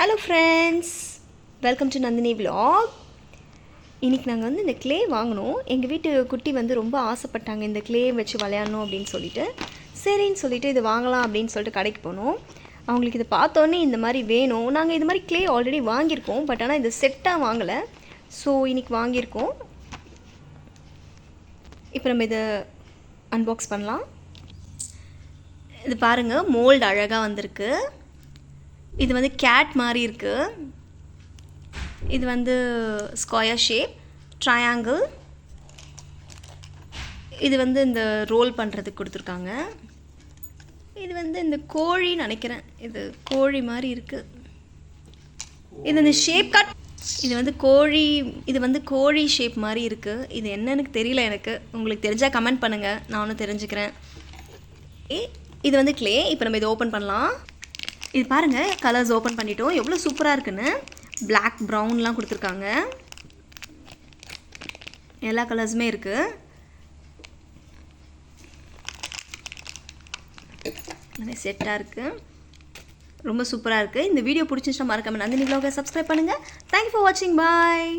Hello friends, welcome to Nandini vlog. இன்றைக்கி நாங்கள் இந்த க்ளே வாங்கினோம். எங்கள் வீட்டு குட்டி ரொம்ப ஆசைப்பட்டாங்க இந்த க்ளே வச்சு விளையாடணும் அப்படின்னு சொல்லிட்டு, சரின்னு சொல்லிட்டு இது வாங்கலாம் அப்படின்னு சொல்லிட்டு கடைக்கு போனோம். அவங்களுக்கு இதை பார்த்தோன்னே இந்த மாதிரி வேணும். நாங்கள் இது மாதிரி க்ளே ஆல்ரெடி வாங்கியிருக்கோம், பட் ஆனால் இது செட்டாக வாங்கலை. ஸோ இன்றைக்கி வாங்கியிருக்கோம். இப்போ நம்ம இதை அன்பாக்ஸ் பண்ணலாம். இது பாருங்கள், மோல்டு அழகாக வந்திருக்கு. இது கேட் மாதிரி இருக்குது. இது ஸ்கொயர் ஷேப், ட்ரையாங்கிள். இது இந்த ரோல் பண்ணுறதுக்கு கொடுத்துருக்காங்க. இது இந்த கோழி நினைக்கிறேன். இது கோழி மாதிரி இருக்குது. இது இந்த ஷேப் கட். இது கோழி. இது கோழி ஷேப் மாதிரி இருக்குது. இது என்னன்னு தெரியல எனக்கு. உங்களுக்கு தெரிஞ்சால் கமெண்ட் பண்ணுங்கள், நானும் தெரிஞ்சுக்கிறேன். இது க்ளே. இப்போ நம்ம இதை ஓப்பன் பண்ணலாம். இது பாருங்கள், கலர்ஸ் ஓப்பன் பண்ணிட்டோம். எவ்வளோ சூப்பராக இருக்குன்னு. பிளாக், ப்ரௌன்லாம் கொடுத்துருக்காங்க. எல்லா கலர்ஸுமே இருக்குது. எல்லாமே செட்டாக இருக்குது. ரொம்ப சூப்பராக இருக்குது. இந்த வீடியோ பிடிச்சிருந்துச்சுன்னா மறக்காம நந்தினி விலாகை சப்ஸ்கிரைப் பண்ணுங்கள். தேங்க்யூ ஃபார் வாட்சிங். பாய்.